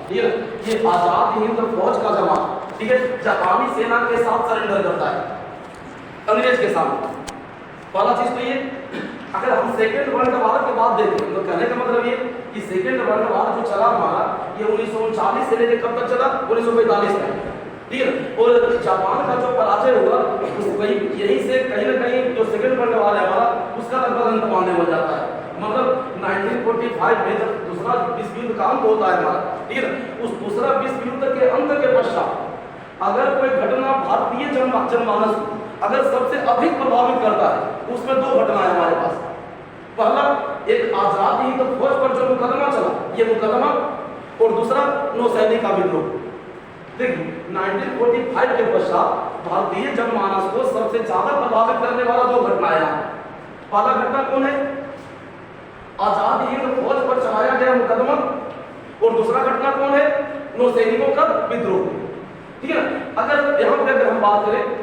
ठीक है। ये आजाद हिंद फौज का जवान, ठीक है, जापानी सेना के साथ सरेंडर करता है अंग्रेज के सामने। पहला चीज तो ये, अगर हम सेकेंड वर्ल्ड वार के बाद देखें तो कहने का मतलब ये कि सेकेंड वर्ल्ड वार जो चला हमारा, ये 1939 से लेकर कब तक चला, 1945 तक, ठीक है। और जापान का जो पराजय हुआ यही से कहीं ना कहीं जो सेकेंड वर्ल्ड वार है हमारा, उसका लगभग अंत मानने हो जाता है। मतलब 1945 में जब दूसरा विश्व युद्ध का अंत होता है हमारा, ठीक है, उस दूसरा विश्व युद्ध के अंत के पश्चात अगर कोई घटना भारतीय जनमानस को अगर सबसे अधिक प्रभावित करता है, उसमें दो घटनाएं हमारे पास। पहला, एक आजाद हिंद फौज पर जो मुकदमा चला, ये मुकदमा, और दूसरा नौसैनिक का विद्रोह। देखिए 1945 के पश्चात भारतीय जनमानस को सबसे ज्यादा प्रभावित करने वाला दो घटनाएं हैं। पहला घटना कौन है, आजाद हिंद फौज पर चलाया गया मुकदमा, और दूसरा घटना कौन है, नौसैनिकों का विद्रोह, ठीक है। अगर यहाँ पे अगर हम बात करें,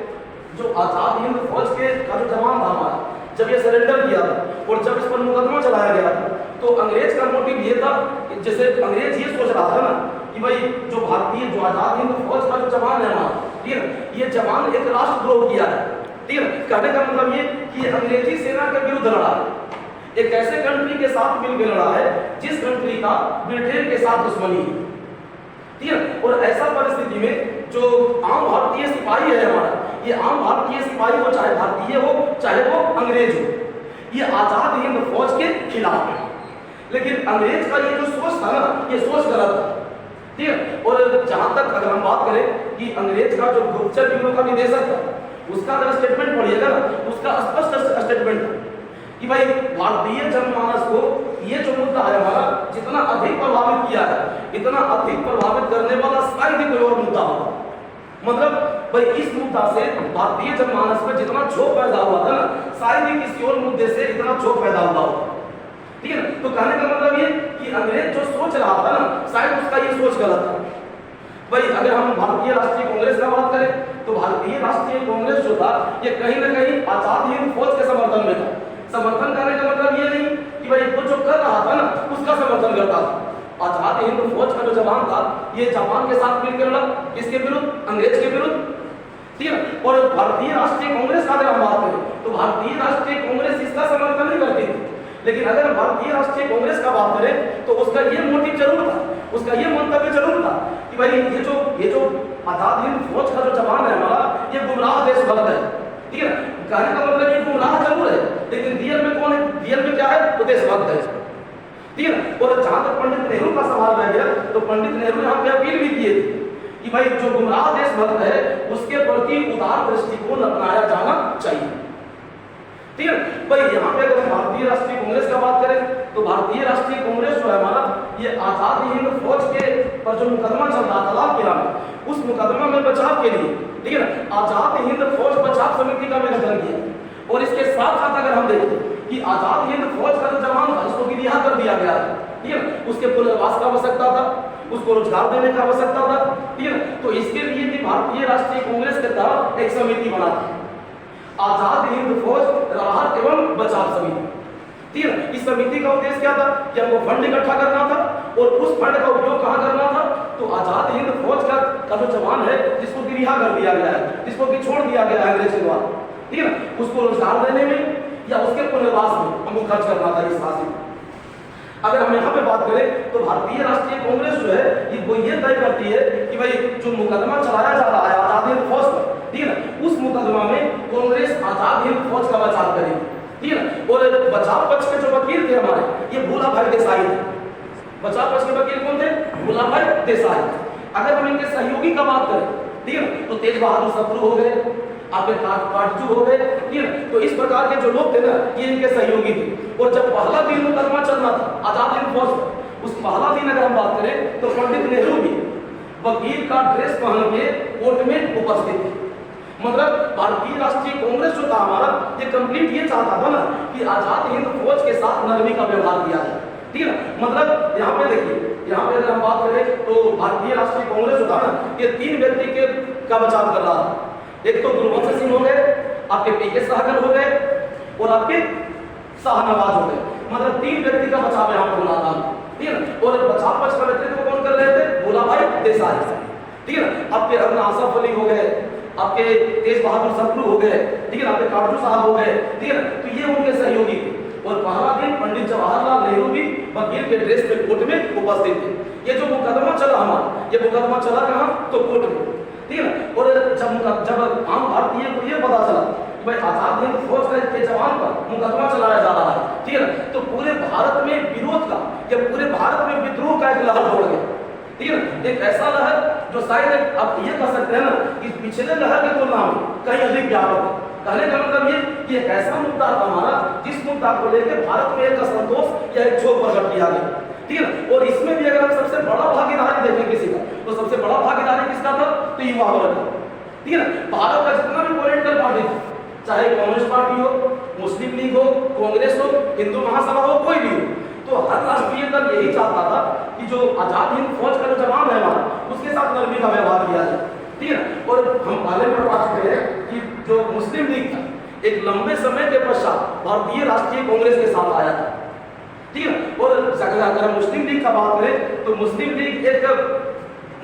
जो आजाद हिंद फौज के का जो जवान था हमारा, जब ये सरेंडर किया था और जब इस पर मुकदमा चलाया गया था, तो अंग्रेज का मोटिव ये था, जैसे अंग्रेज ये सोच रहा था ना कि भाई जो भारतीय जो आजाद हिंद फौज का जो जवान है हमारा, ठीक है, ये जवान एक राष्ट्रद्रोह किया है, ठीक है। कहने का मतलब ये कि अंग्रेजी सेना के विरुद्ध लड़ा है, एक ऐसे कंट्री के साथ मिलकर लड़ा है जिस कंट्री का ब्रिटेन के साथ दुश्मनी है, ठीक है। और ऐसा परिस्थिति में जो आम भारतीय सिपाही है हमारा, ये आम भारतीय सिपाही हो, चाहे भारतीय हो चाहे वो अंग्रेज हो, ये आजाद हिंद फौज के खिलाफ है। लेकिन अंग्रेज का ये जो सोच था ना, ये सोच गलत था, ठीक है। और जहां तक अगर हम बात करें कि अंग्रेज का जो गुप्तचर ब्यूरो का निदेशक था, उसका अगर स्टेटमेंट पढ़िएगा ना, उसका स्पष्ट स्टेटमेंट था कि भाई भारतीय जनमानस को ये जो मुद्दा है हमारा जितना अधिक प्रभावित किया है, इतना अधिक प्रभावित करने वाला शायद ही कोई और मुद्दा होगा। मतलब भाई इस मुद्दा से भारतीय जनमानस में जितना क्षोभ पैदा हुआ था ना, शायद ही किसी और मुद्दे से इतना क्षोभ पैदा हुआ होगा, ठीक है। तो कहने का मतलब ये कि अंग्रेज जो सोच रहा था ना, शायद उसका ये सोच गलत था। भाई अगर हम भारतीय राष्ट्रीय कांग्रेस का बात करें, तो भारतीय राष्ट्रीय कांग्रेस जो था, ये कहीं ना कहीं आजाद हिंद फौज के समर्थन में था। समर्थन करने का मतलब ये नहीं कि भाई वो जो कर रहा था ना, उसका समर्थन करता था। आजाद हिंद फौज का जो जवान था, ये जापान के साथ मिलकर लड़ा, किसके विरुद्ध, अंग्रेज के विरुद्ध, ठीक है। और भारतीय राष्ट्रीय कांग्रेस का अगर हम बात करें, तो भारतीय राष्ट्रीय कांग्रेस इसका समर्थन नहीं करती थी। लेकिन अगर भारतीय राष्ट्रीय कांग्रेस का बात करें, तो उसका ये मोटिव जरूर था, उसका ये मंतव्य जरूर था कि भाई ये जो आजाद हिंद फौज का जो जवान है हमारा, ये गुमराह देशभक्त है, ठीक है। कहने का मतलब ये गुमराह जरूर है, लेकिन रियल में कौन है, रियल में क्या है, तो देशभक्त है, ठीक है। और जहां तक पंडित नेहरू का सवाल रह गया, तो पंडित नेहरू यहाँ पे अपील भी किए थे कि भाई जो गुमराह देशभक्त है, उसके प्रति उदार दृष्टिकोण अपनाया जाना चाहिए, ठीक है। भाई यहाँ पे अगर भारतीय राष्ट्रीय कांग्रेस का बात करें, तो भारतीय राष्ट्रीय कांग्रेस जो है हमारा, ये आजाद हिंद फौज के पर जो मुकदमा चल रहा था लाल किला में, उस मुकदमा में बचाव के लिए, ठीक है ना, आजाद हिंद फौज बचाव समिति का भी गठन किया। और इसके साथ साथ अगर हम देखें कि आजाद हिंद फौज का जो जवान था, उसको भी रिहा कर दिया गया, ठीक है, उसके पुनर्वास की आवश्यकता था, उसको रोजगार देने की आवश्यकता था, ठीक है। तो इसके लिए भी भारतीय राष्ट्रीय कांग्रेस के तहत एक समिति बना थी, आजाद हिंद फौज राहत एवं बचाव समिति, ठीक है। इस समिति का उद्देश्य क्या था कि हमको फंड इकट्ठा करना था, और उस फंड का उपयोग कहां करना था, तो आजाद हिंद फौज का जो जवान है, जिसको कि रिहा कर दिया गया है, जिसको कि छोड़ दिया गया है अंग्रेज के द्वारा, ठीक है ना, उसको रोजगार देने में या उसके पुनर्वास में हमको खर्च करना था इस राशि। अगर हम यहाँ पे बात करें, तो भारतीय राष्ट्रीय कांग्रेस जो है, वो ये तय करती है कि भाई जो मुकदमा चलाया जा रहा है आजाद हिंद फौज पर, ठीक है ना, उस मुकदमा में कांग्रेस आजाद हिंद फौज का बचाव करेगी, ठीक है ना। और बचाव पक्ष के जो वकील थे हमारे, ये भोला भाई देसाई थे। बचाव पक्ष के वकील कौन थे, भोला भाई देसाई। अगर हम इनके सहयोगी का बात करें, ठीक है ना, तो तेज बहादुर सप्रू हो गए, आपके काटजू हो गए, ठीक है। तो इस प्रकार के जो लोग थे ना, ये इनके सहयोगी थे। और जब पहला दिन मुकदमा चल रहा था आजाद हिंद फौज पर, उस पहला दिन अगर हम बात करें, तो पंडित नेहरू भी वकील का ड्रेस पहन के कोर्ट में उपस्थित थे। मतलब भारतीय राष्ट्रीय कांग्रेस जो था हमारा, ये कंप्लीट ये चाहता था ना कि आजाद हिंद फौज के साथ नरमी का व्यवहार किया जाए, ठीक है ना। मतलब यहाँ पे देखिए, यहाँ पे अगर हम बात करें, तो भारतीय राष्ट्रीय कांग्रेस जो था ना, ये तीन व्यक्ति के का बचाव कर रहा था। एक तो गुरबख्श सिंह हो गए, आपके पीके सहगल हो गए, और आपके शाहनवाज हो गए। मतलब तीन व्यक्ति का बचाव यहाँ पर होना था, ठीक है ना। और बचाव पक्ष का नेतृत्व कौन कर रहे थे, भोला देश आए, ठीक है ना। आपके अन्ना आसफ अली हो गए, आपके तेज बहादुर सप्रू हो गए, ठीक है ना, आपके काटू साहब हो गए, ठीक है ना। तो ये उनके सहयोगी थे। और पहला दिन पंडित जवाहरलाल नेहरू भी वकील के ड्रेस में कोर्ट में उपस्थित थे। ये जो मुकदमा चला हमारा, ये मुकदमा चला कहाँ, तो कोर्ट में, ठीक है ना। और जब आम भारतीय को ये पता चला कि भाई आजाद हिंद फौज के जवान पर मुकदमा चलाया जा रहा है, ठीक है ना, तो पूरे भारत में विरोध का या पूरे भारत में विद्रोह का एक लहर दौड़ गया, ठीक है ना। एक ऐसा लहर जो शायद आप ये कह सकते हैं ना कि पिछले लहर की तुलना में कहीं अधिक व्यापक है। कहने का मतलब ये कि एक ऐसा मुद्दा था हमारा जिस मुद्दा को लेकर भारत में एक असंतोष या एक क्षोभ प्रकट किया गया, ठीक है ना। और इसमें भी अगर हम सबसे बड़ा भागीदारी देखें किसी का, तो सबसे बड़ा भागीदारी किसका था, तो युवा वर्ग का, ठीक है ना। भारत का जितना भी पॉलिटिकल पार्टी था, चाहे कम्युनिस्ट पार्टी हो, मुस्लिम लीग हो, कांग्रेस हो, हिंदू महासभा हो, कोई भी हो, तो हर राष्ट्रीय दल यही चाहता था कि जो आजाद हिंद फौज का जो जवान है हमारा, उसके साथ नरमी का व्यवहार किया जाए, ठीक है। और हम पहले भी बता चुके हैं कि जो मुस्लिम लीग था एक लंबे समय के पश्चात भारतीय राष्ट्रीय कांग्रेस के साथ आया था, ठीक है। और अगर हम मुस्लिम लीग का बात करें तो मुस्लिम लीग एक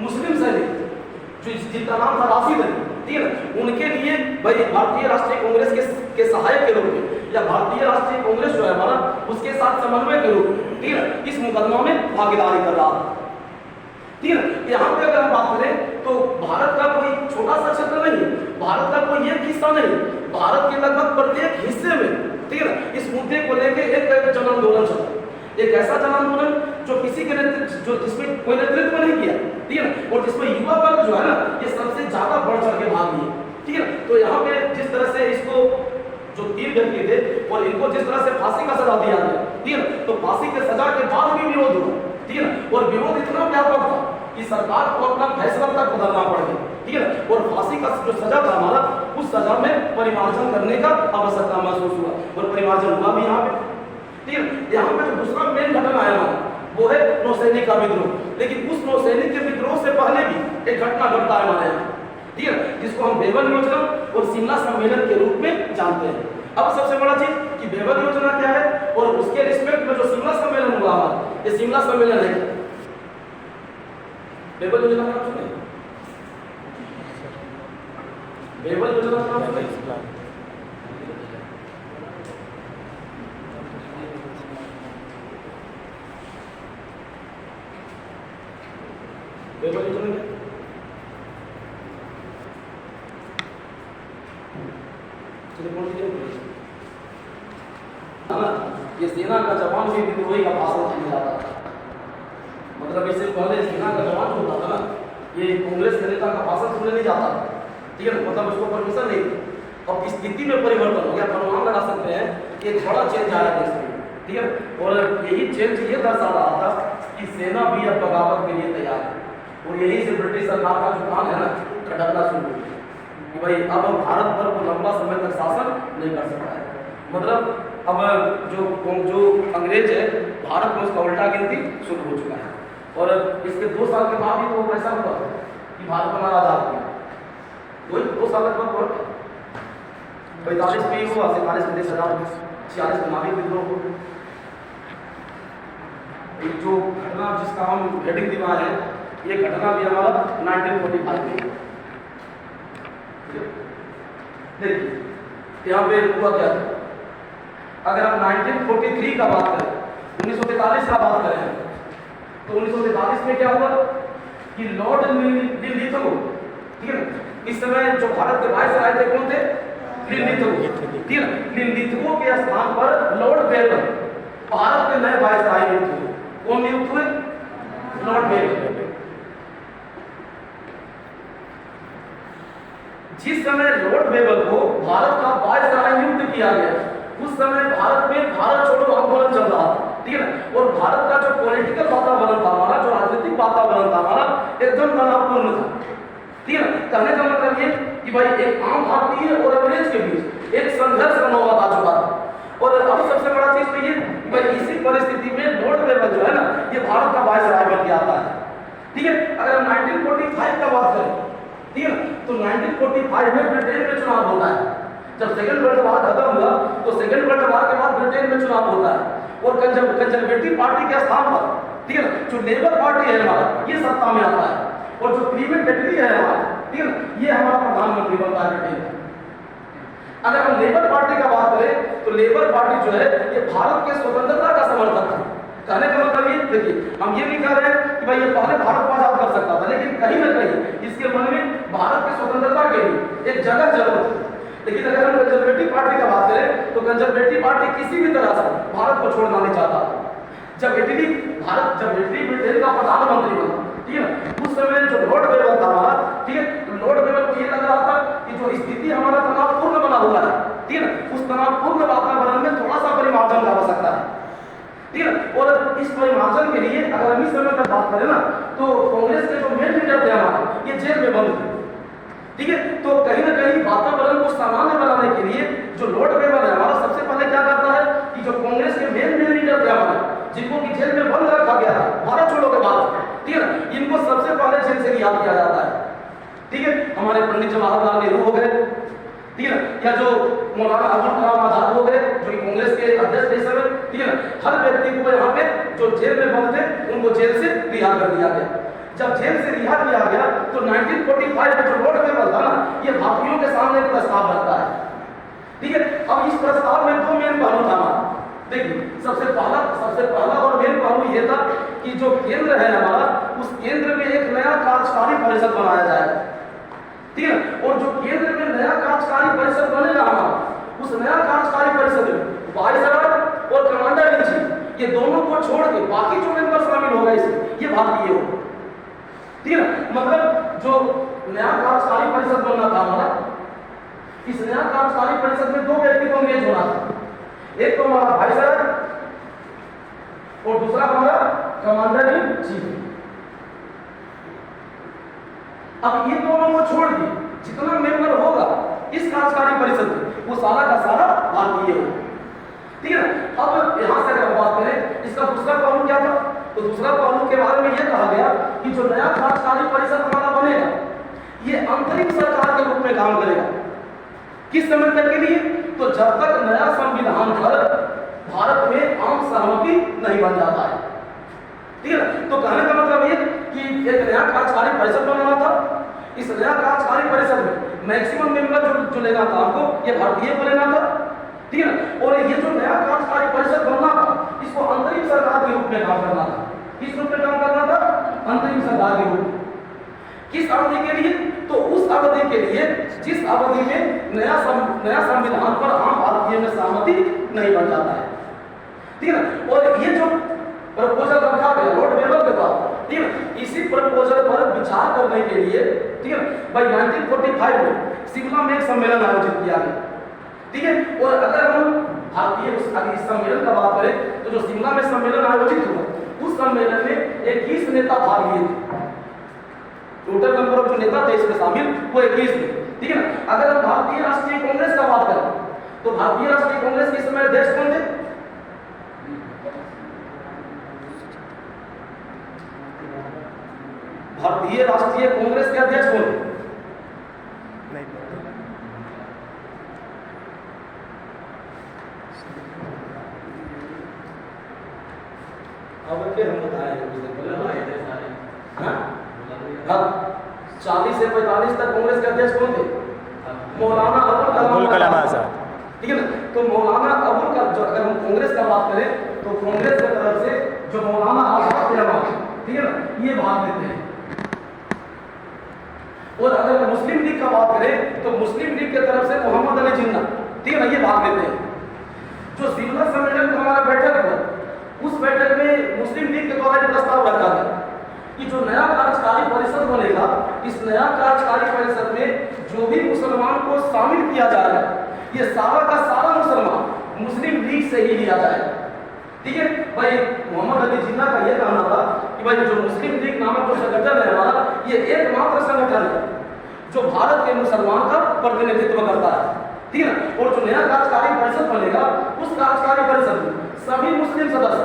मुस्लिम सैनिक जिनका नाम था राशिद अली, ठीक है ना, उनके लिए भाई भारतीय राष्ट्रीय कांग्रेस के सहायक के रूप में या भारतीय राष्ट्रीय कांग्रेस जो है हमारा उसके साथ समन्वय के रूप में, ठीक है ना, इस मुकदमा में भागीदारी कर रहा था, ठीक है ना। यहाँ पे अगर हम बात करें तो भारत का कोई छोटा सा क्षेत्र नहीं, भारत का कोई एक हिस्सा नहीं, भारत के लगभग प्रत्येक हिस्से में, ठीक है ना, इस मुद्दे को लेकर एक जन आंदोलन चला। एक ऐसा जन आंदोलन जो किसी के नेतृत्व, जो जिसमें कोई नेतृत्व नहीं किया, ठीक है ना, और जिसमें युवा वर्ग जो है ना ये सबसे ज्यादा बढ़ चढ़ के भाग लिए, ठीक है। तो यहाँ पे जिस तरह से इसको जो 3 व्यक्ति थे और इनको जिस तरह से फांसी का सजा दिया गया, ठीक है ना, तो फांसी के सजा के बाद भी विरोध हुआ, ठीक है ना। और विरोध इतना व्यापक था कि सरकार को अपना फैसला तक बदलना पड़ गया, ठीक है ना। और फांसी का जो सजा था हमारा, उस सजा में परिमार्जन करने का आवश्यकता महसूस हुआ और परिमार्जन हुआ भी यहाँ पे, ठीक है। यहाँ पे जो दूसरा मेन घटना आया वो है नौसैनिक का विद्रोह। लेकिन उस नौसैनिक के विद्रोह से पहले भी एक घटना घटता है हमारे यहाँ, ठीक है, जिसको हम बेबल योजना और शिमला सम्मेलन के रूप में जानते हैं। अब सबसे बड़ा चीज कि बेबल योजना क्या है और उसके रिस्पेक्ट में जो शिमला सम्मेलन हुआ हमारा, ये शिमला सम्मेलन है। बेबल योजना का नाम सुने? बेबल योजना का नाम सुने? बेबल योजना क्या? ये सेना का जवान भी विद्रोही का भाषण सुनने जाता था। मतलब इससे पहले सेना का जवान जो होता था ना, ये कांग्रेस के नेता का भाषण सुनने नहीं जाता था, ठीक है, मतलब उसको परमिशन नहीं थी। अब स्थिति में परिवर्तन हो गया, अनुमान लगा सकते हैं कि एक बड़ा चेंज आया देश में, ठीक है। और यही चेंज ये दर्शा रहा था कि सेना भी अब बगावत के लिए तैयार है। और यही से ब्रिटिश सरकार का जो काम है ना खटकना शुरू हो गया कि भाई अब भारत पर को लंबा समय तक शासन नहीं कर सकता है। मतलब अब जो अंग्रेज है भारत में उसका उल्टा गिनती शुरू हो चुका है। और इसके 2 साल के बाद ही तो ऐसा हुआ कि भारत हमारा आजाद हो गया। वही 2 साल के बाद 45 में हुआ, 47 में देश आजाद, 46 में नाभिक विद्रोह हो। एक जो घटना जिसका हम हेडिंग दिमाग है, ये घटना भी हमारा 1945 में। देखिए यहाँ पे हुआ क्या था, अगर हम 1943 का बात करें, 1943 का बात करें, तो 1943 में क्या हुआ कि लॉर्ड लिथगो, ठीक है ना, इस समय जो भारत के वायसराय थे कौन थे? लिथगो, ठीक है। लिथगो के स्थान पर लॉर्ड बेटन भारत के नए वायसराय नियुक्त हुए। कौन नियुक्त हुए? लॉर्ड बेटन। जिस समय लॉर्ड बेटन को भारत का वायसराय नियुक्त किया गया, उस समय भारत में भारत छोड़ो आंदोलन चल रहा था, ठीक है ना। और भारत का जो पॉलिटिकल वातावरण था हमारा, जो राजनीतिक वातावरण था हमारा, एकदम तनावपूर्ण था, ठीक है ना। कहने का मतलब ये कि भाई एक आम भारतीय और अंग्रेज के बीच एक संघर्ष का नौबत आ चुका था। और अब सबसे बड़ा चीज तो ये भाई इसी परिस्थिति में लॉर्ड बेटन जो है ना, ये भारत का वायसराय बन के आता है, ठीक है। अगर हम 1945 का बात करें, ठीक है ना, तो 1945 में ब्रिटेन में चुनाव होता है। जब सेकंड वर्ल्ड वॉर खत्म हुआ तो सेकंड वर्ल्ड वॉर के बाद ब्रिटेन में चुनाव होता है और कंजर्वेटिव पार्टी के स्थान पर, ठीक है ना, जो लेबर पार्टी है हमारा, ये सत्ता में आता है। और जो क्लीमेंट एटली है हमारा, ठीक है ना, ये हमारा प्रधानमंत्री बनता है ब्रिटेन। अगर हम लेबर पार्टी का बात करें तो लेबर पार्टी जो है ये भारत के स्वतंत्रता का समर्थक है। कहने का मतलब ये देखिए, हम ये नहीं कह रहे हैं कि भाई ये पहले भारत को आजाद कर सकता था, लेकिन कहीं ना कहीं इसके मन में भारत की स्वतंत्रता के लिए एक जगह जरूर थी। लेकिन अगर हम कंजर्वेटिव पार्टी का बात करें तो कंजर्वेटिव पार्टी किसी भी तरह से भारत को छोड़ना नहीं चाहता। जब इटली ब्रिटेन का प्रधानमंत्री बना, ठीक है, उस समय जो लॉर्ड वेबल था हमारा, ठीक है, तो लॉर्ड वेबल को ये लग रहा था कि जो स्थिति हमारा तनावपूर्ण बना हुआ है, ठीक है, उस तनावपूर्ण वातावरण में थोड़ा सा परिमार्जन की आवश्यकता है, ठीक है। और इस परिमार्जन के लिए अगर हम इस समय पर बात करें ना तो कांग्रेस के जो मेन लीडर थे हमारे, ये जेल में बंद थे, ठीक है। तो कहीं ना कहीं वातावरण को सामान्य बनाने के लिए जो लॉर्ड वेबल है हमारा, सबसे पहले क्या करता है कि जो कांग्रेस के मेन लीडर थे हमारे, जिनको कि जेल में बंद रखा गया था भारत छोड़ो के बाद, ठीक है, इनको सबसे पहले जेल से रिहा किया जाता है, ठीक है। हमारे पंडित जवाहरलाल नेहरू हो गए, ठीक है, या जो मौलाना अबुल कलाम आजाद हो गए जो कांग्रेस के अध्यक्ष थे समय, ठीक है, हर व्यक्ति को यहाँ पे जो जेल में बंद थे उनको जेल से रिहा कर दिया गया। जब जेल से रिहा किया गया तो 1945 में जो लॉर्ड वेबल था ना, ये भारतीयों के सामने एक प्रस्ताव रखता है, ठीक है। अब इस प्रस्ताव में दो मेन पहलू था। देखिए, सबसे पहला और मेन पहलू ये था कि जो केंद्र है हमारा, उस केंद्र में एक नया कार्यकारी परिषद बनाया जाए, ठीक है। और जो केंद्र में नया कार्यकारी परिषद बनेगा हमारा, उस नया कार्यकारी परिषद में वाइसराय और कमांडर इन चीफ ये दोनों को छोड़ के बाकी जो मेंबर शामिल होगा इसमें, ये भारतीय हो, ठीक है। मतलब जो नया कार्यकारी परिषद बनना था हमारा, इस नया कार्यकारी परिषद में दो व्यक्ति को अंग्रेज होना था, एक तो हमारा वाइसराय और दूसरा हमारा कमांडर इन चीफ। अब ये दोनों को छोड़ के जितना मेंबर होगा इस कार्यकारी परिषद में, वो सारा का सारा भारतीय हो, ठीक है। अब यहां से अगर बात करें इसका दूसरा पहलू क्या था, तो दूसरा पहलू के बारे में यह कहा गया कि जो नया कार्यकारी परिषद हमारा बनेगा ये अंतरिम सरकार के रूप में काम करेगा। किस समय तक के लिए, तो जब तक नया संविधान पर भारत में आम सहमति नहीं बन जाता है, ठीक है। तो कहने का मतलब ये कि एक नया कार्यकारी परिषद बनाना था, इस नया कार्यकारी परिषद में मैक्सिमम मेंबर जो लेना था हमको, ये भारतीय को लेना था, ठीक है ना। और ये जो नया कार्यकारी परिषद बनना था, इसको अंतरिम सरकार के रूप में काम करना था। किस रूप में काम करना था, अंतरिम सरकार के रूप में। किस अवधि के लिए, तो उस अवधि के लिए जिस अवधि में नया संविधान पर आम भारतीय में सहमति नहीं बन जाता है, ठीक है ना। और ये जो प्रपोजल रखा गया लॉर्ड वेबल के द्वारा, ठीक है, इसी प्रपोजल पर विचार करने के लिए, ठीक है, भाई 1945 में शिमला में एक सम्मेलन आयोजित किया गया, ठीक है। और अगर हम भारतीय इस सम्मेलन का बात करें तो जो शिमला में सम्मेलन आयोजित हुआ, उस सम्मेलन में 21 नेता भाग लिए थे। टोटल नंबर ऑफ जो नेता थे इसमें शामिल वो 21 थे, ठीक है ना। अगर हम भारतीय राष्ट्रीय कांग्रेस का बात करें तो भारतीय राष्ट्रीय कांग्रेस के समय अध्यक्ष कौन थे, भारतीय राष्ट्रीय कांग्रेस के अध्यक्ष कौन थे, अब के हम बताएं हाँ 40 से 45 तक कांग्रेस के अध्यक्ष कौन थे, मौलाना अबुल कलाम आजाद, ठीक है ना। तो मौलाना अबुल कलाम, जो अगर हम कांग्रेस का बात करें तो कांग्रेस की तरफ से जो मौलाना आजाद थे हमारे, ठीक है ना, ये भाग लेते हैं। और अगर मुस्लिम लीग का बात करें तो मुस्लिम लीग की तरफ से मोहम्मद अली जिन्ना, ठीक है ना, ये भाग लेते हैं। जो शिमला सम्मेलन का हमारा बैठक हुआ, उस बैठक में मुस्लिम लीग के द्वारा एक प्रस्ताव रखा गया कि जो नया कार्यकारी परिषद बनेगा, इस नया कार्यकारी परिषद में जो भी मुसलमान को शामिल किया जाएगा, ये सारा का सारा मुसलमान मुस्लिम लीग से ही लिया जाएगा, ठीक है। भाई मोहम्मद अली जिन्ना का यह कहना था कि भाई जो मुस्लिम लीग नामक जो संगठन है हमारा, ये एकमात्र संगठन है जो भारत के मुसलमान का प्रतिनिधित्व करता है, ठीक है ना। और जो नया कार्यकारी परिषद बनेगा, उस कार्यकारी परिषद में सभी मुस्लिम सदस्य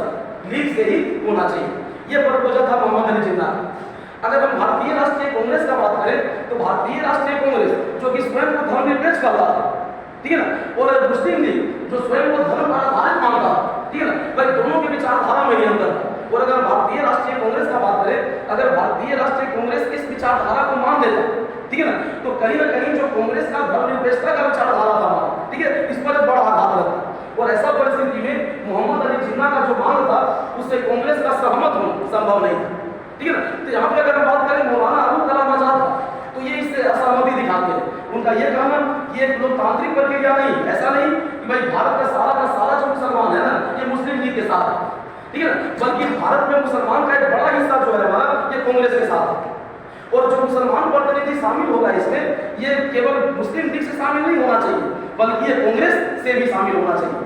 लीग से ही होना चाहिए। ये प्रपोजल था मोहम्मद अली जिन्ना। अगर हम भारतीय राष्ट्रीय कांग्रेस का बात करें तो भारतीय राष्ट्रीय कांग्रेस जो कि स्वयं को धर्मनिरपेक्ष करता था, ठीक है ना, और मुस्लिम लीग जो स्वयं को धर्म पर आधारित मानता था, ठीक है ना, भाई दोनों के विचारधारा में ही अंतर था। और अगर भारतीय राष्ट्रीय कांग्रेस का बात करें, अगर भारतीय राष्ट्रीय कांग्रेस इस विचारधारा को मान लेता, ठीक है ना, तो कहीं ना कहीं जो कांग्रेस का धर्मनिरपेक्षता का विचारधारा था, ठीक है, इस पर बड़ा आघात लगता। और ऐसा परिस्थिति में मोहम्मद अली जिन्ना का जो मांग था उससे कांग्रेस का सहमत होना संभव नहीं था, ठीक है ना। तो यहाँ पे अगर हम बात करें मौलाना अबुल कलाम आजाद का, तो ये इससे असहमति दिखाते हैं। उनका ये कहना ये एक लोकतांत्रिक प्रक्रिया नहीं, ऐसा नहीं कि भाई भारत का सारा जो मुसलमान है ना ये मुस्लिम लीग के साथ है, ठीक है ना, बल्कि भारत में मुसलमान का एक बड़ा हिस्सा जो है हमारा ये कांग्रेस के साथ है। और जो मुसलमान प्रतिनिधि शामिल होगा इसमें, ये केवल मुस्लिम लीग से शामिल नहीं होना चाहिए, बल्कि ये कांग्रेस से भी शामिल होना चाहिए,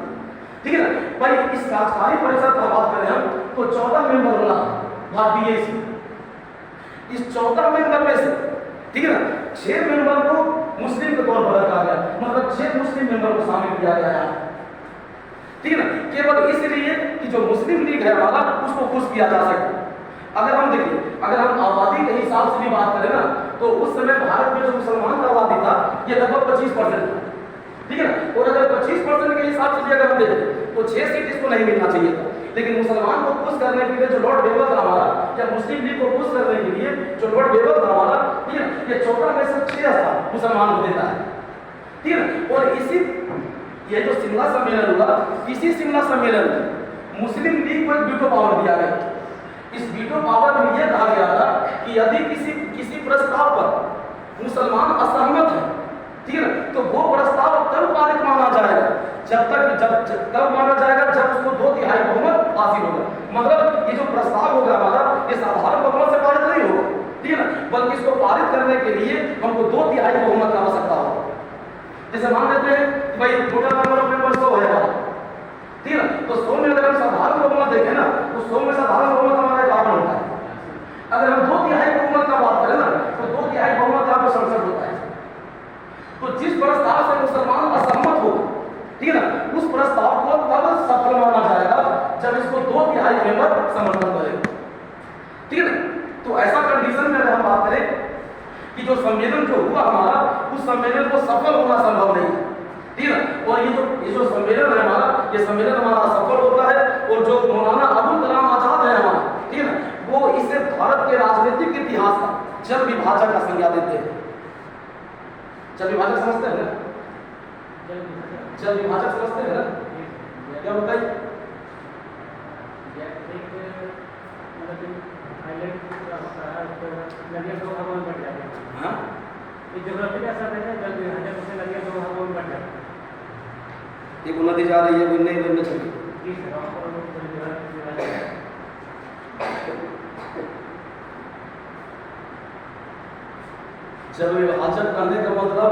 ठीक है ना। भाई इस कार्यकारी परिषद का बात करें हम तो 14 मेंबर होना भारतीय, इस 14 मेंबर में से, ठीक है ना, 6 मेंबर को मुस्लिम के तौर पर रखा गया, मतलब 6 मुस्लिम मेंबर को शामिल किया गया है, ठीक है ना, केवल इसलिए कि जो मुस्लिम लीग है हमारा उसको खुश किया जा सके। अगर हम देखिए, अगर हम आबादी के हिसाब से भी बात करें ना, तो उस समय भारत में जो मुसलमान का आबादी था ये लगभग 25% था, ठीक है ना। और अगर 25% के हिसाब से अगर हम देखें तो 6 सीट इसको नहीं मिलना चाहिए था, लेकिन मुसलमान को खुश करने के लिए जो लॉर्ड बेवर था हमारा, या मुस्लिम लीग को खुश करने के लिए जो लॉर्ड बेवर था हमारा, ठीक है, ये 14 में से 6 स्थान मुसलमान को देता है, ठीक है ना। और इसी ये जो शिमला सम्मेलन हुआ, इसी शिमला सम्मेलन में मुस्लिम लीग को एक वीटो पावर दिया गया। इस वीटो पावर में यह कहा गया था कि यदि किसी प्रस्ताव पर मुसलमान असहमत है, ठीक है ना, तो वो प्रस्ताव तब पारित माना जाएगा जब तब माना जाएगा जब उसको 2/3 बहुमत हासिल होगा। मतलब ये जो प्रस्ताव होगा हमारा ये साधारण बहुमत से पारित नहीं होगा, ठीक है ना, बल्कि इसको पारित करने के लिए हमको 2/3 बहुमत की आवश्यकता होगा। जैसे मान लेते हैं कि भाई टोटल नंबर ऑफ मेंबर्स 100 है, ठीक है ना, तो 100 में अगर हम साधारण बहुमत देखें ना तो 100 में साधारण बहुमत हमारा 51 होता है। अगर हम 2/3 बहुमत का बात करें ना तो 2/3 बहुमत यहाँ पे 67 होता है। तो जिस प्रस्ताव से मुसलमान असहमत हो, ठीक है ना, उस प्रस्ताव को तब सफल माना जाएगा जब इसको 2/3 मेंबर समर्थन करेगा, ठीक है ना। तो ऐसा कंडीशन में अगर हम बात करें कि जो सम्मेलन जो हुआ हमारा, उस सम्मेलन को सफल होना संभव नहीं है, ठीक है ना। और ये जो सम्मेलन है हमारा, ये सम्मेलन हमारा सफल होता है। और जो मौलाना अबुल कलाम आजाद है हमारा, ठीक है ना, वो इसे भारत के राजनीतिक इतिहास का जल विभाजक का संज्ञा देते हैं। जल विभाजक समझते हैं ना? जल विभाजक समझते हैं ना? क्या बताइए? एक नदी जा रही है, नहीं बनने चाहिए। जल विभाजक कहने का मतलब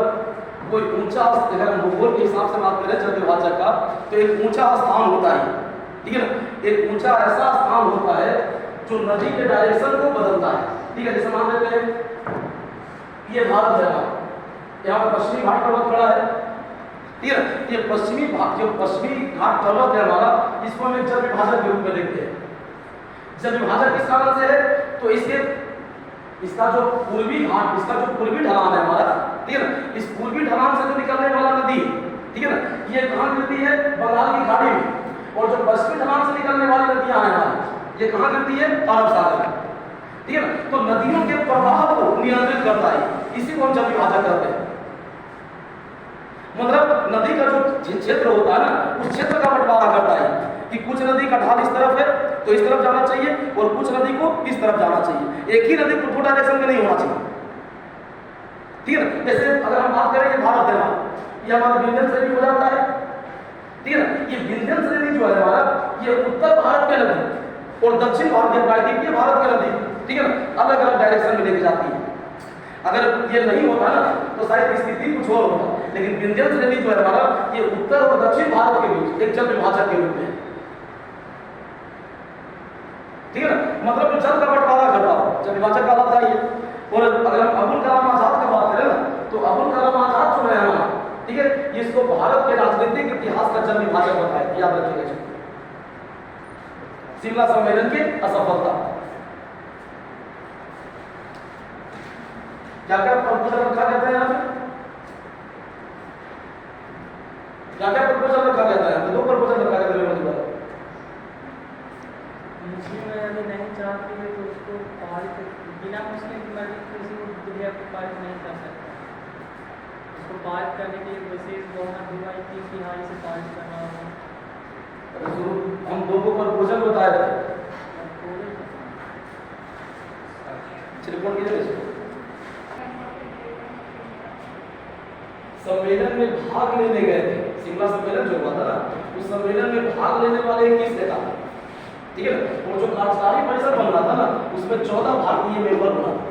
कोई ऊंचा, अगर हम भूगोल के हिसाब से बात करें जल विभाजक का, तो एक ऊंचा स्थान होता है, ठीक है ना। एक ऊंचा ऐसा स्थान होता है जो नदी के डायरेक्शन को बदलता है, ठीक है। जैसे मान लेते हैं ये भारत है, यहाँ पश्चिमी घाट पर्वत खड़ा है, ठीक है। ये पश्चिमी घाट पर्वत है हमारा, इसको हम एक जल विभाजक के रूप में देखते हैं। जल विभाजक किस कारण से है? तो इसका जो पूर्वी ढलान है हमारा, ठीक है ना, इस पूर्वी ढलान से जो निकलने वाला नदी, ठीक है ना, ये कहाँ गिरती है? बंगाल की खाड़ी में। और जो पश्चिमी ढलान से निकलने वाली नदियां हैं हमारी, ये कहाँ गिरती है? अरब सागर में, ठीक है ना। तो नदियों के प्रवाह को नियंत्रित करता है, इसी को हम जल विभाजक करते हैं। मतलब नदी का जो क्षेत्र होता है ना, उस क्षेत्र का बंटवारा करता है कि कुछ नदी का ढाल इस तरफ है तो इस तरफ जाना चाहिए, और कुछ नदी को इस तरफ जाना चाहिए। एक ही नदी को 2 डायरेक्शन में नहीं होना चाहिए, ठीक है ना। जैसे अगर हम बात करें ये भारत है हमारा, ये हमारा विंध्यन श्रेणी हो जाता है, ठीक है ना। ये विंध्यन श्रेणी जो है हमारा, ये उत्तर भारत के नदी और दक्षिण भारत के प्रायद्वीपीय भारत के नदी, ठीक है ना, अलग अलग डायरेक्शन में लेके जाती है। अगर ये नहीं होता ना तो शायद स्थिति कुछ और होता, लेकिन विंध्यन श्रेणी जो है हमारा, ये उत्तर और दक्षिण भारत के बीच एक जल विभाजक के रूप में, ठीक है ना। मतलब जो जल का बंटवारा करता हो, जल विभाजक कहलाता है ये। और अगर हम अबुल कलाम आजाद की बात करें ना, तो अबुल कलाम आजाद जो है हमारा, ठीक है, इसको भारत के राजनीतिक इतिहास का जल विभाजक बताया, याद रखिएगा। शिमला सम्मेलन की असफलता, क्या क्या प्रपोजल रखा कहते हैं यहाँ पे? क्या क्या प्रपोजल रखा कहता है? 2 प्रपोजल रखा कहते हैं। मुस्लिम अगर नहीं चाहती है तो उसको पारित बिना मुस्लिम की मर्जी किसी को विधेयक को पारित नहीं कर सकता। उसको पारित करने के लिए विशेष बहुमत हुआ 3/3 से पारित करना होगा। हम दो को प्रपोजल बताए थे, रिपोर्ट कीजिए इसको। सम्मेलन में भाग लेने गए थे, शिमला सम्मेलन जो हुआ था ना, उस सम्मेलन में भाग लेने वाले 21 नेता, ठीक है ना, और जो कार्यकारी परिषद बन रहा था ना, उसमें 14 भारतीय मेंबर बना था।